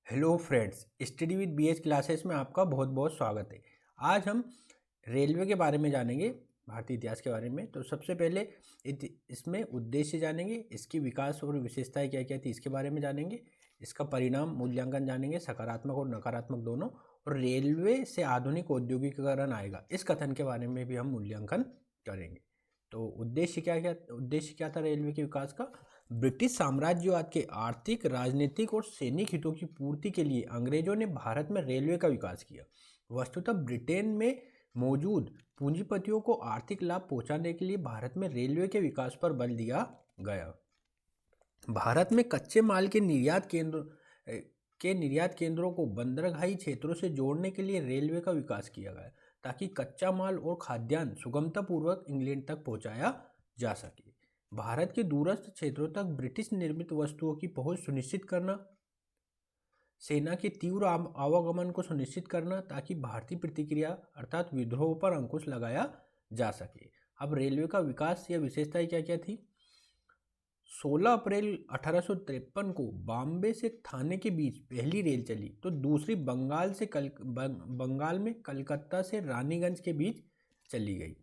Hello friends, study with BH classes में आपका बहुत बहुत स्वागत है। आज हम रेलवे के बारे में जानेंगे, भारतीय इतिहास के बारे में। तो सबसे पहले इसमें उद्देश्य जानेंगे, इसकी विकास और विशेषताएं क्या क्या थी इसके बारे में जानेंगे, इसका परिणाम मूल्यांकन जानेंगे, सकारात्मक और नकारात्मक दोनों। और रेलवे से आधुनिक औद्योगिकीकरण आएगा, इस कथन के बारे में भी हम मूल्यांकन करेंगे। तो उद्देश्य क्या था रेलवे के विकास का? ब्रिटिश साम्राज्यवाद के आर्थिक, राजनीतिक और सैनिक हितों की पूर्ति के लिए अंग्रेजों ने भारत में रेलवे का विकास किया। वस्तुतः ब्रिटेन में मौजूद पूंजीपतियों को आर्थिक लाभ पहुंचाने के लिए भारत में रेलवे के विकास पर बल दिया गया। भारत में कच्चे माल के निर्यात केंद्रों को बंदरगाही क्षेत्रों से जोड़ने के लिए रेलवे का विकास किया गया, ताकि कच्चा माल और खाद्यान्न सुगमतापूर्वक इंग्लैंड तक पहुंचाया जा सके। भारत के दूरस्थ क्षेत्रों तक ब्रिटिश निर्मित वस्तुओं की पहुंच सुनिश्चित करना, सेना के तीव्र आवागमन को सुनिश्चित करना, ताकि भारतीय प्रतिक्रिया अर्थात विद्रोह पर अंकुश लगाया जा सके। अब रेलवे का विकास या विशेषताएं क्या क्या थी? 16 अप्रैल 1853 को बॉम्बे से थाने के बीच पहली रेल चली, तो दूसरी बंगाल में कलकत्ता से रानीगंज के बीच चली गई।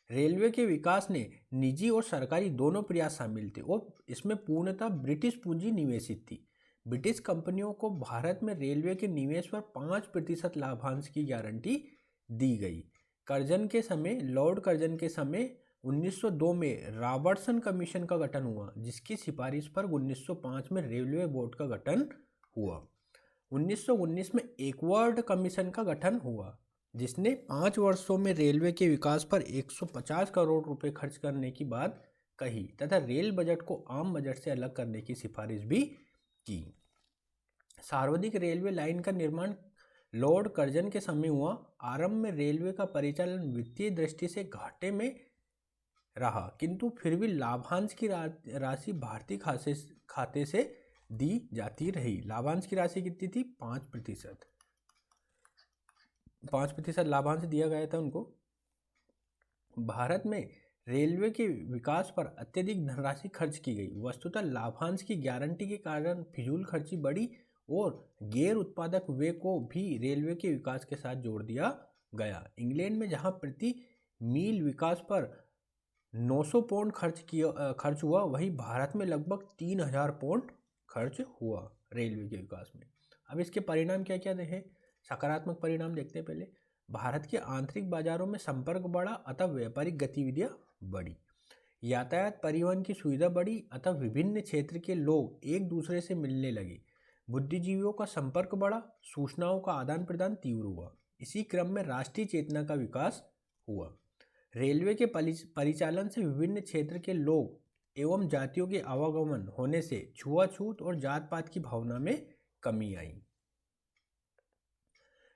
रेलवे के विकास में निजी और सरकारी दोनों प्रयास शामिल थे और इसमें पूर्णतः ब्रिटिश पूंजी निवेशित थी। ब्रिटिश कंपनियों को भारत में रेलवे के निवेश पर 5% लाभांश की गारंटी दी गई। लॉर्ड कर्जन के समय 1902 में रॉबर्टसन कमीशन का गठन हुआ, जिसकी सिफारिश पर 1905 में रेलवे बोर्ड का गठन हुआ। 1919 में एकवर्ड कमीशन का गठन हुआ, जिसने 5 वर्षों में रेलवे के विकास पर 150 करोड़ रुपए खर्च करने की बात कही तथा रेल बजट को आम बजट से अलग करने की सिफारिश भी की। सार्वजनिक रेलवे लाइन का निर्माण लॉर्ड कर्जन के समय हुआ। आरंभ में रेलवे का परिचालन वित्तीय दृष्टि से घाटे में रहा, किंतु फिर भी लाभांश की राशि भारतीय खाते से दी जाती रही। लाभांश की राशि कितनी थी? 5%। 5% लाभांश दिया गया था उनको। भारत में रेलवे के विकास पर अत्यधिक धनराशि खर्च की गई। वस्तुतः लाभांश की गारंटी के कारण फिजूल खर्ची बढ़ी और गैर उत्पादक व्यय को भी रेलवे के विकास के साथ जोड़ दिया गया। इंग्लैंड में जहां प्रति मील विकास पर 900 पाउंड खर्च हुआ, वहीं भारत में लगभग 3000 पाउंड खर्च हुआ रेलवे के विकास में। अब इसके परिणाम क्या क्या रहे? सकारात्मक परिणाम देखते हैं पहले। भारत के आंतरिक बाजारों में संपर्क बढ़ा, अतः व्यापारिक गतिविधियां बढ़ी। यातायात परिवहन की सुविधा बढ़ी, अतः विभिन्न क्षेत्र के लोग एक दूसरे से मिलने लगे। बुद्धिजीवियों का संपर्क बढ़ा, सूचनाओं का आदान प्रदान तीव्र हुआ। इसी क्रम में राष्ट्रीय चेतना का विकास हुआ। रेलवे के परिचालन से विभिन्न क्षेत्र के लोग एवं जातियों के आवागमन होने से छुआछूत और जात पात की भावना में कमी आई।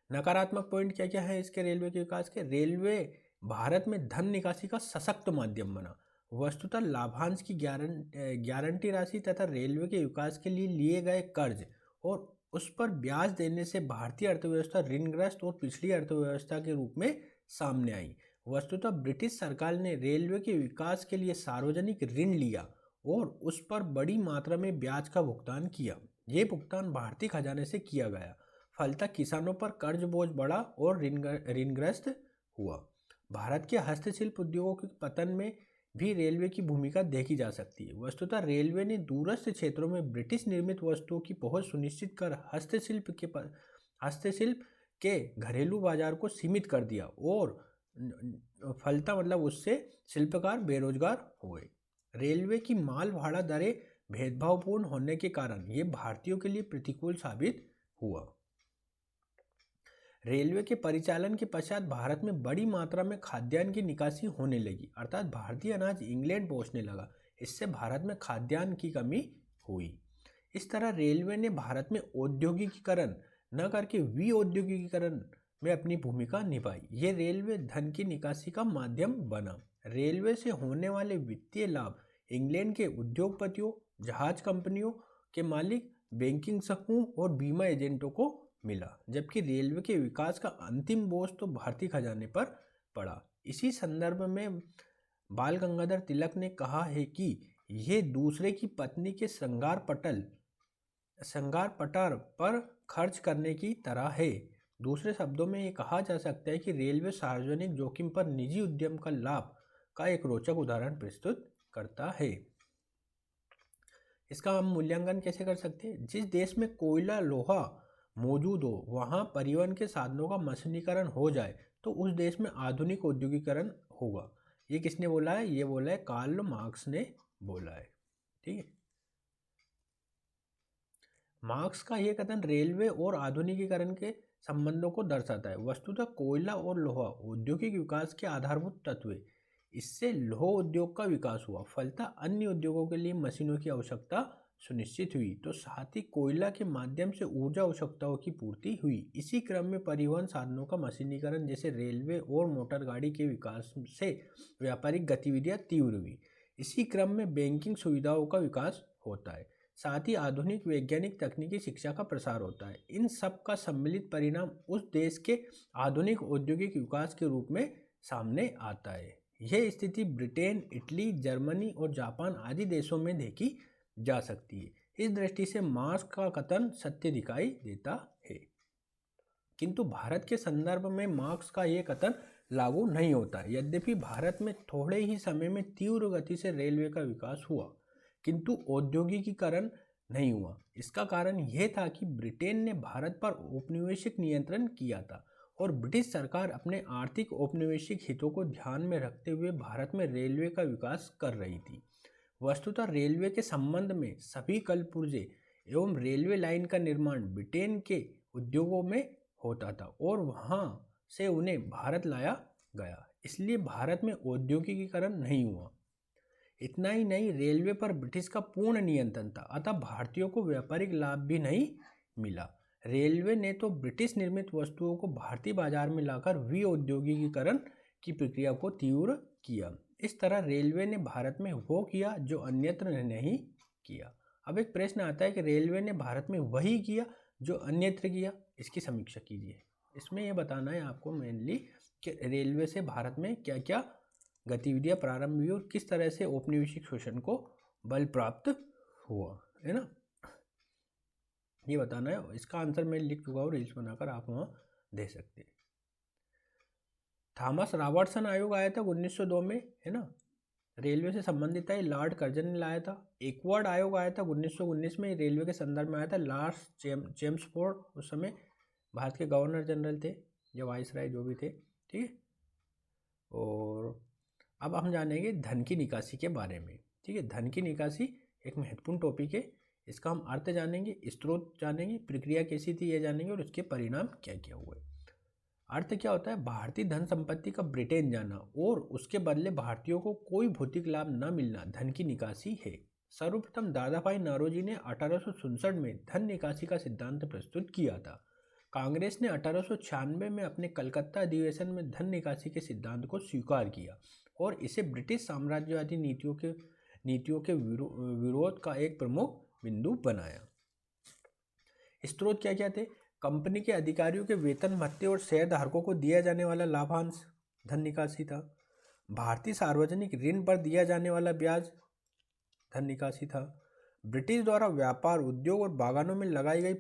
नकारात्मक पॉइंट क्या क्या है इसके रेलवे के विकास के? रेलवे भारत में धन निकासी का सशक्त माध्यम बना। वस्तुतः लाभांश की गारंटी राशि तथा रेलवे के विकास के लिए लिए गए कर्ज और उस पर ब्याज देने से भारतीय अर्थव्यवस्था ऋणग्रस्त और पिछड़ी अर्थव्यवस्था के रूप में सामने आई। वस्तुतः ब्रिटिश सरकार ने रेलवे के विकास के लिए सार्वजनिक ऋण लिया और उस पर बड़ी मात्रा में ब्याज का भुगतान किया। ये भुगतान भारतीय खजाने से किया गया। फलतः किसानों पर कर्ज बोझ बढ़ा और ऋणग्रस्त हुआ। भारत के हस्तशिल्प उद्योगों के पतन में भी रेलवे की भूमिका देखी जा सकती है। वस्तुतः रेलवे ने दूरस्थ क्षेत्रों में ब्रिटिश निर्मित वस्तुओं की पहुंच सुनिश्चित कर हस्तशिल्प के घरेलू बाजार को सीमित कर दिया और फलता उससे शिल्पकार बेरोजगार हुए। रेलवे की माल भाड़ा दरें भेदभावपूर्ण होने के कारण ये भारतीयों के लिए प्रतिकूल साबित हुआ। रेलवे के परिचालन के पश्चात भारत में बड़ी मात्रा में खाद्यान्न की निकासी होने लगी, अर्थात भारतीय अनाज इंग्लैंड पहुंचने लगा। इससे भारत में खाद्यान्न की कमी हुई। इस तरह रेलवे ने भारत में औद्योगिकीकरण न करके विऔद्योगिकीकरण में अपनी भूमिका निभाई। ये रेलवे धन की निकासी का माध्यम बना। रेलवे से होने वाले वित्तीय लाभ इंग्लैंड के उद्योगपतियों, जहाज कंपनियों के मालिक, बैंकिंग समूह और बीमा एजेंटों को मिला, जबकि रेलवे के विकास का अंतिम बोझ तो भारतीय खजाने पर पड़ा। इसी संदर्भ में बाल गंगाधर तिलक ने कहा है कि यह दूसरे की पत्नी के श्रृंगार पटल श्रृंगार पटार पर खर्च करने की तरह है। दूसरे शब्दों में ये कहा जा सकता है कि रेलवे सार्वजनिक जोखिम पर निजी उद्यम का लाभ का एक रोचक उदाहरण प्रस्तुत करता है। इसका हम मूल्यांकन कैसे कर सकते हैं? जिस देश में कोयला लोहा मौजूद हो वहाँ परिवहन के साधनों का मशीनीकरण हो जाए तो उस देश में आधुनिक औद्योगिकरण होगा। ये किसने बोला है? ये बोला है कार्ल मार्क्स ने बोला है। ठीक है, मार्क्स का यह कथन रेलवे और आधुनिकीकरण के संबंधों को दर्शाता है। वस्तुतः कोयला और लोहा औद्योगिक विकास के आधारभूत तत्व है। इससे लौह उद्योग का विकास हुआ, फलतः अन्य उद्योगों के लिए मशीनों की आवश्यकता सुनिश्चित हुई, तो साथ ही कोयला के माध्यम से ऊर्जा आवश्यकताओं की पूर्ति हुई। इसी क्रम में परिवहन साधनों का मशीनीकरण जैसे रेलवे और मोटर गाड़ी के विकास से व्यापारिक गतिविधियां तीव्र हुई। इसी क्रम में बैंकिंग सुविधाओं का विकास होता है, साथ ही आधुनिक वैज्ञानिक तकनीकी शिक्षा का प्रसार होता है। इन सब का सम्मिलित परिणाम उस देश के आधुनिक औद्योगिक विकास के रूप में सामने आता है। यह स्थिति ब्रिटेन, इटली, जर्मनी और जापान आदि देशों में देखी जा सकती है। इस दृष्टि से मार्क्स का कथन सत्य दिखाई देता है, किंतु भारत के संदर्भ में मार्क्स का यह कथन लागू नहीं होता। यद्यपि भारत में थोड़े ही समय में तीव्र गति से रेलवे का विकास हुआ, किंतु औद्योगिकीकरण नहीं हुआ। इसका कारण यह था कि ब्रिटेन ने भारत पर औपनिवेशिक नियंत्रण किया था और ब्रिटिश सरकार अपने आर्थिक औपनिवेशिक हितों को ध्यान में रखते हुए भारत में रेलवे का विकास कर रही थी। वस्तुतः रेलवे के संबंध में सभी कलपुर्जे एवं रेलवे लाइन का निर्माण ब्रिटेन के उद्योगों में होता था और वहां से उन्हें भारत लाया गया, इसलिए भारत में औद्योगिकीकरण नहीं हुआ। इतना ही नहीं, रेलवे पर ब्रिटिश का पूर्ण नियंत्रण था, अतः भारतीयों को व्यापारिक लाभ भी नहीं मिला। रेलवे ने तो ब्रिटिश निर्मित वस्तुओं को भारतीय बाजार में लाकर विऔद्योगिकीकरण की प्रक्रिया को तीव्र किया। इस तरह रेलवे ने भारत में वो किया जो अन्यत्र नहीं किया। अब एक प्रश्न आता है कि रेलवे ने भारत में वही किया जो अन्यत्र किया, इसकी समीक्षा कीजिए। इसमें यह बताना है आपको मेनली कि रेलवे से भारत में क्या क्या गतिविधियां प्रारंभ हुई और किस तरह से औपनिवेशिक शोषण को बल प्राप्त हुआ, है ना, ये बताना है। इसका आंसर मैं लिख चुका हूँ, रील्स बनाकर आप वहाँ दे सकते हैं। थॉमस रॉबर्टसन आयोग आया था 1902 में, है ना, रेलवे से संबंधित है, लॉर्ड कर्जन ने लाया था। एकवर्ड आयोग आया था 1919 में, रेलवे के संदर्भ में आया था। लॉर्ड चेम्सफोर्ड उस समय भारत के गवर्नर जनरल थे या वाइसराय जो भी थे, ठीक है। और अब हम जानेंगे धन की निकासी के बारे में, ठीक है। धन की निकासी एक महत्वपूर्ण टॉपिक है। इसका हम अर्थ जानेंगे, स्रोत जानेंगे, प्रक्रिया कैसी थी ये जानेंगे और उसके परिणाम क्या क्या हुए। अर्थ क्या होता है? भारतीय धन संपत्ति का ब्रिटेन जाना और उसके बदले भारतीयों को कोई भौतिक लाभ न मिलना धन की निकासी है। सर्वप्रथम दादाभाई नौरोजी ने 1867 में धन निकासी का सिद्धांत प्रस्तुत किया था। कांग्रेस ने 1896 में अपने कलकत्ता अधिवेशन में धन निकासी के सिद्धांत को स्वीकार किया और इसे ब्रिटिश साम्राज्यवादी नीतियों के विरोध का एक प्रमुख बिंदु बनाया। स्रोत क्या क्या थे? कंपनी के अधिकारियों के वेतन भत्ते और शेयरधारकों को दिया जाने वाला लाभांश धन निकासी था। भारतीय सार्वजनिक ऋण पर दिया जाने वाला ब्याज धन निकासी था। ब्रिटिश द्वारा व्यापार, उद्योग और बागानों में लगाई गई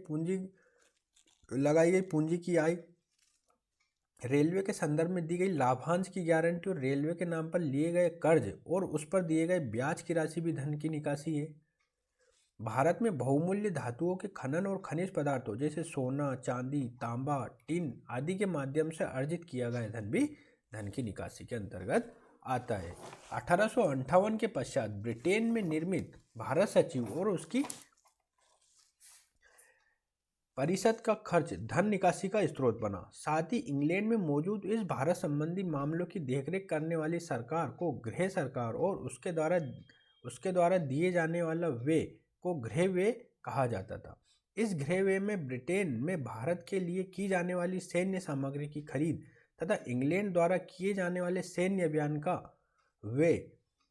पूंजी की आय, रेलवे के संदर्भ में दी गई लाभांश की गारंटी और रेलवे के नाम पर लिए गए कर्ज और उस पर दिए गए ब्याज की राशि भी धन की निकासी है। भारत में बहुमूल्य धातुओं के खनन और खनिज पदार्थों जैसे सोना, चांदी, तांबा, टिन आदि के माध्यम से अर्जित किया गया धन भी धन की निकासी के अंतर्गत आता है। 1858 के पश्चात ब्रिटेन में निर्मित भारत सचिव और उसकी परिषद का खर्च धन निकासी का स्रोत बना। साथ ही इंग्लैंड में मौजूद इस भारत संबंधी मामलों की देखरेख करने वाली सरकार को गृह सरकार और उसके द्वारा दिए जाने वाला व्यय को गृह व्यय कहा जाता था। इस गृह व्यय में ब्रिटेन में भारत के लिए की जाने वाली सैन्य सामग्री की खरीद तथा इंग्लैंड द्वारा किए जाने वाले सैन्य अभियान का व्यय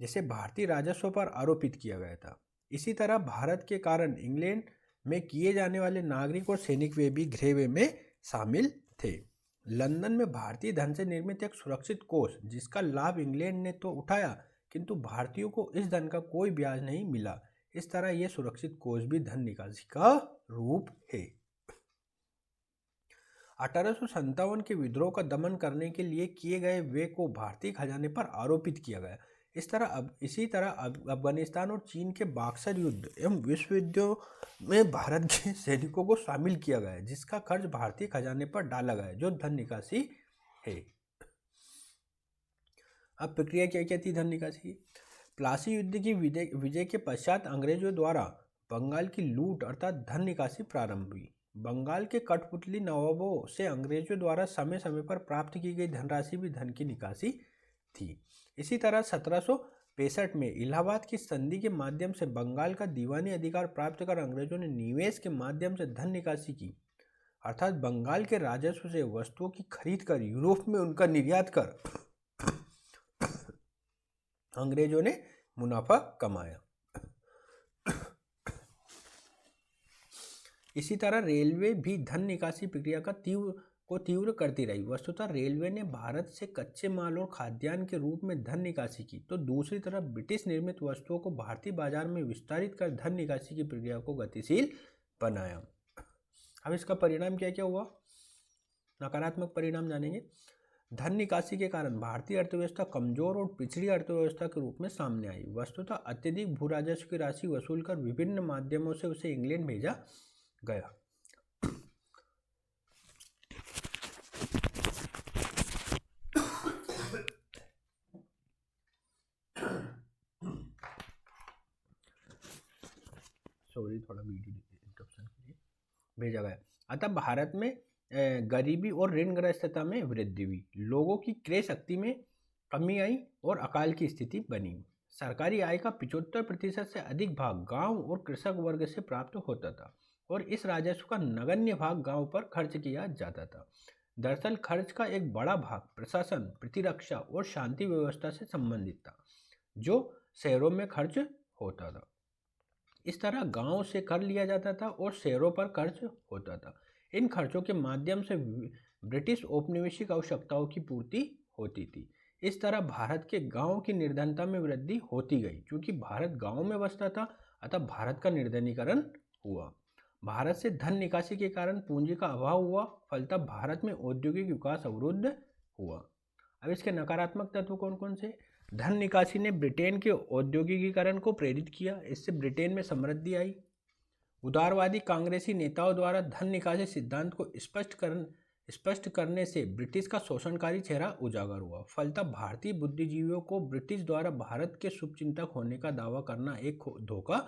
जैसे भारतीय राजस्व पर आरोपित किया गया था। इसी तरह भारत के कारण इंग्लैंड में किए जाने वाले नागरिक और सैनिक व्यय भी गृह व्यय में शामिल थे। लंदन में भारतीय धन से निर्मित एक सुरक्षित कोष जिसका लाभ इंग्लैंड ने तो उठाया, किंतु भारतीयों को इस धन का कोई ब्याज नहीं मिला। इस तरह यह सुरक्षित कोष भी धन निकासी का रूप है। 1857 के विद्रोह का दमन करने के लिए किए गए व्यय को भारतीय खजाने पर आरोपित किया गया। इसी तरह अफगानिस्तान और चीन के बक्सर युद्ध एवं विश्व युद्धों में भारत के सैनिकों को शामिल किया गया, जिसका खर्च भारतीय खजाने पर डाला गया, जो धन निकासी है। अब प्रक्रिया क्या क्या थी धन निकासी की? प्लासी युद्ध की विजय के पश्चात अंग्रेजों द्वारा बंगाल की लूट अर्थात धन निकासी प्रारंभ हुई। बंगाल के कठपुतली नवाबों से अंग्रेजों द्वारा समय समय पर प्राप्त की गई धनराशि भी धन की निकासी थी। इसी तरह 1765 में इलाहाबाद की संधि के माध्यम से बंगाल का दीवानी अधिकार प्राप्त कर अंग्रेजों ने निवेश के माध्यम से धन निकासी की, अर्थात बंगाल के राजस्व से वस्तुओं की खरीद कर यूरोप में उनका निर्यात कर अंग्रेजों ने मुनाफा कमाया। इसी तरह रेलवे भी धन निकासी प्रक्रिया का तीव्र करती रही। वस्तुतः रेलवे ने भारत से कच्चे माल और खाद्यान्न के रूप में धन निकासी की, तो दूसरी तरफ ब्रिटिश निर्मित वस्तुओं को भारतीय बाजार में विस्तारित कर धन निकासी की प्रक्रिया को गतिशील बनाया। अब इसका परिणाम क्या क्या हुआ? नकारात्मक परिणाम जानेंगे। धन निकासी के कारण भारतीय अर्थव्यवस्था कमजोर और पिछड़ी अर्थव्यवस्था के रूप में सामने आई। वस्तुतः अत्यधिक भू राजस्व की राशि वसूल कर विभिन्न माध्यमों से उसे इंग्लैंड भेजा गया। सॉरी, थोड़ा वीडियो इंटरप्शन के लिए भेजा गया। अतः भारत में गरीबी और ऋणग्रस्तता में वृद्धि हुई, लोगों की क्रय शक्ति में कमी आई और अकाल की स्थिति बनी। सरकारी आय का 75% से अधिक भाग गांव और कृषक वर्ग से प्राप्त होता था और इस राजस्व का नगण्य भाग गांव पर खर्च किया जाता था। दरअसल खर्च का एक बड़ा भाग प्रशासन, प्रतिरक्षा और शांति व्यवस्था से संबंधित था, जो शहरों में खर्च होता था। इस तरह गांव से कर लिया जाता था और शहरों पर खर्च होता था। इन खर्चों के माध्यम से ब्रिटिश औपनिवेशिक आवश्यकताओं की पूर्ति होती थी। इस तरह भारत के गांव की निर्धनता में वृद्धि होती गई। क्योंकि भारत गांव में बसता था, अतः भारत का निर्धनीकरण हुआ। भारत से धन निकासी के कारण पूंजी का अभाव हुआ, फलतः भारत में औद्योगिक विकास अवरुद्ध हुआ। अब इसके नकारात्मक तत्व कौन कौन से? धन निकासी ने ब्रिटेन के औद्योगिकीकरण को प्रेरित किया, इससे ब्रिटेन में समृद्धि आई। उदारवादी कांग्रेसी नेताओं द्वारा धन निकासी सिद्धांत को स्पष्ट करने से ब्रिटिश का शोषणकारी चेहरा उजागर हुआ। फलतः भारतीय बुद्धिजीवियों को ब्रिटिश द्वारा भारत के शुभचिंतक होने का दावा करना एक धोखा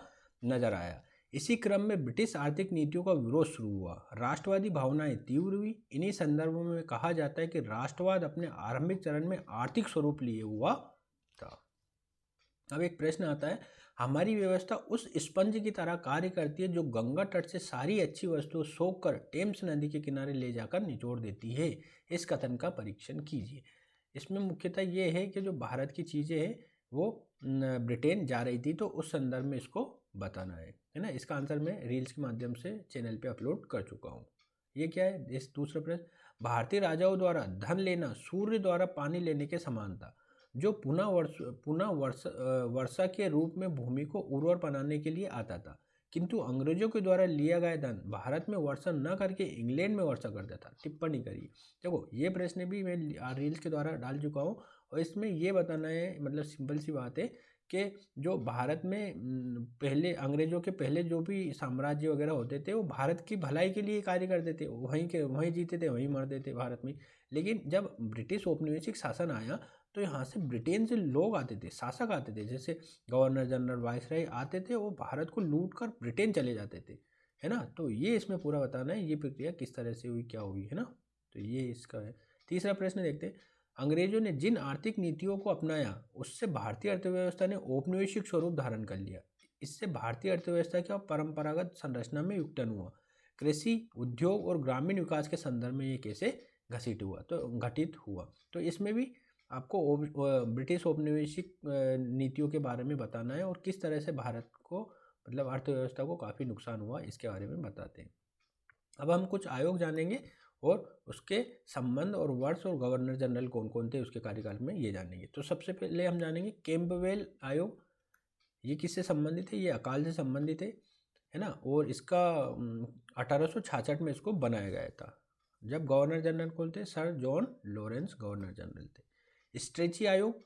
नजर आया। इसी क्रम में ब्रिटिश आर्थिक नीतियों का विरोध शुरू हुआ, राष्ट्रवादी भावनाएं तीव्र हुई। इन्हीं संदर्भों में कहा जाता है कि राष्ट्रवाद अपने आरंभिक चरण में आर्थिक स्वरूप लिए हुआ था। अब एक प्रश्न आता है, हमारी व्यवस्था उस स्पंज की तरह कार्य करती है जो गंगा तट से सारी अच्छी वस्तुएं सोख कर टेम्स नदी के किनारे ले जाकर निचोड़ देती है। इस कथन का परीक्षण कीजिए। इसमें मुख्यतः ये है कि जो भारत की चीज़ें हैं वो ब्रिटेन जा रही थी, तो उस संदर्भ में इसको बताना है ना। इसका आंसर मैं रील्स के माध्यम से चैनल पे अपलोड कर चुका हूँ। ये क्या है? इस दूसरा प्रश्न, भारतीय राजाओं द्वारा धन लेना सूर्य द्वारा पानी लेने के समान था, जो पुनः वर्षा के रूप में भूमि को उर्वर बनाने के लिए आता था। किंतु अंग्रेजों के द्वारा लिया गया धन भारत में वर्षा न करके इंग्लैंड में वर्षा करता था। टिप्पणी करिए। देखो, ये प्रश्न भी मैं रील्स के द्वारा डाल चुका हूँ और इसमें ये बताना है, मतलब सिंपल सी बात है कि जो भारत में पहले अंग्रेजों के पहले जो भी साम्राज्य वगैरह होते थे वो भारत की भलाई के लिए कार्य करते थे, वहीं जीते थे, वहीं मरते थे भारत में। लेकिन जब ब्रिटिश औपनिवेशिक शासन आया तो यहाँ से ब्रिटेन से लोग आते थे, शासक आते थे, जैसे गवर्नर जनरल, वायसराय आते थे, वो भारत को लूट कर ब्रिटेन चले जाते थे, है ना। तो ये इसमें पूरा बताना है, ये प्रक्रिया किस तरह से हुई, क्या हुई, है ना। तो ये इसका है। तीसरा प्रश्न देखते हैं, अंग्रेजों ने जिन आर्थिक नीतियों को अपनाया उससे भारतीय अर्थव्यवस्था ने औपनिवेशिक स्वरूप धारण कर लिया। इससे भारतीय अर्थव्यवस्था की परंपरागत संरचना में विघटन हुआ। कृषि, उद्योग और ग्रामीण विकास के संदर्भ में ये कैसे घटित हुआ। तो इसमें भी आपको ब्रिटिश औपनिवेशिक नीतियों के बारे में बताना है और किस तरह से भारत को, मतलब अर्थव्यवस्था को काफ़ी नुकसान हुआ, इसके बारे में बताते हैं। अब हम कुछ आयोग जानेंगे और उसके संबंध और वर्ष और गवर्नर जनरल कौन कौन थे उसके कार्यकाल में, ये जानेंगे। तो सबसे पहले हम जानेंगे कैंपबेल आयोग। ये किससे संबंधित है? ये अकाल से संबंधित है ना। और इसका 1866 में इसको बनाया गया था, जब गवर्नर जनरल कौन थे? Sir John Lawrence governor general थे। स्ट्रेची आयोग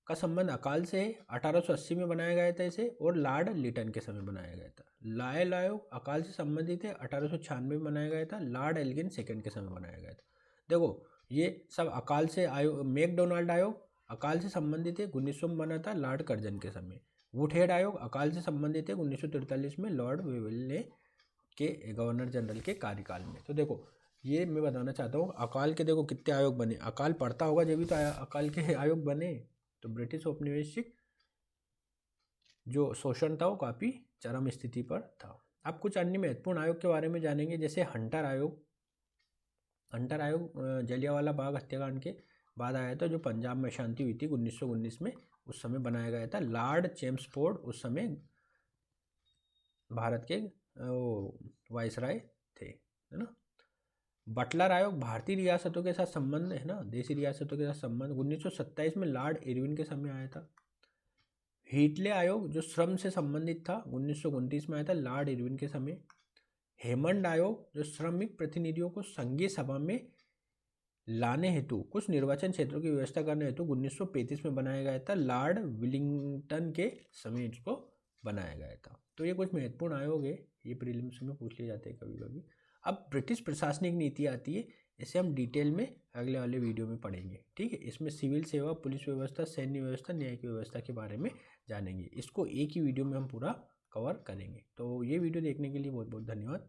का संबंध अकाल से है, 1880 में बनाया गया था इसे, और लॉर्ड लिटन के समय बनाया गया था। लायल आयोग अकाल से संबंधित है, 1896 में बनाया गया था, लॉर्ड एल्गिन सेकंड के समय बनाया गया था। देखो ये सब अकाल से आयोग। मैकडोनाल्ड आयोग अकाल से संबंधित है, 1900 में बना था, लॉर्ड कर्जन के समय। वुडहेड आयोग अकाल से संबंधित है, 1943 में लॉर्ड वेवल के गवर्नर जनरल के कार्यकाल में। तो देखो ये मैं बताना चाहता हूँ, अकाल के देखो कितने आयोग बने। अकाल पढ़ता होगा जब भी तो अकाल के आयोग बने। तो ब्रिटिश औपनिवेशिक जो शोषण था वो काफ़ी चरम स्थिति पर था। अब कुछ अन्य महत्वपूर्ण आयोग के बारे में जानेंगे, जैसे हंटर आयोग। हंटर आयोग जलियांवाला बाग हत्याकांड के बाद आया था, जो पंजाब में शांति हुई थी 1919 में, उस समय बनाया गया था। लॉर्ड चेम्सफोर्ड उस समय भारत के वाइसराय थे, है ना। बटलर आयोग भारतीय रियासतों के साथ संबंध, है ना, देशी रियासतों के साथ संबंध, 1927 में लॉर्ड इरविन के समय आया था। हीटले आयोग जो श्रम से संबंधित था, 1929 में आया था, लॉर्ड इरविन के समय। हेमंड आयोग जो श्रमिक प्रतिनिधियों को संघीय सभा में लाने हेतु कुछ निर्वाचन क्षेत्रों की व्यवस्था करने हेतु 1935 में बनाया गया था, लॉर्ड विलिंगटन के समय इसको बनाया गया था। तो ये कुछ महत्वपूर्ण आयोग है, ये प्रीलिम्स में पूछ लिए जाते हैं कभी कभी। अब ब्रिटिश प्रशासनिक नीति आती है, इसे हम डिटेल में अगले वाले वीडियो में पढ़ेंगे, ठीक है। इसमें सिविल सेवा, पुलिस व्यवस्था, सैन्य व्यवस्था, न्यायिक व्यवस्था के बारे में जानेंगे। इसको एक ही वीडियो में हम पूरा कवर करेंगे। तो ये वीडियो देखने के लिए बहुत बहुत धन्यवाद।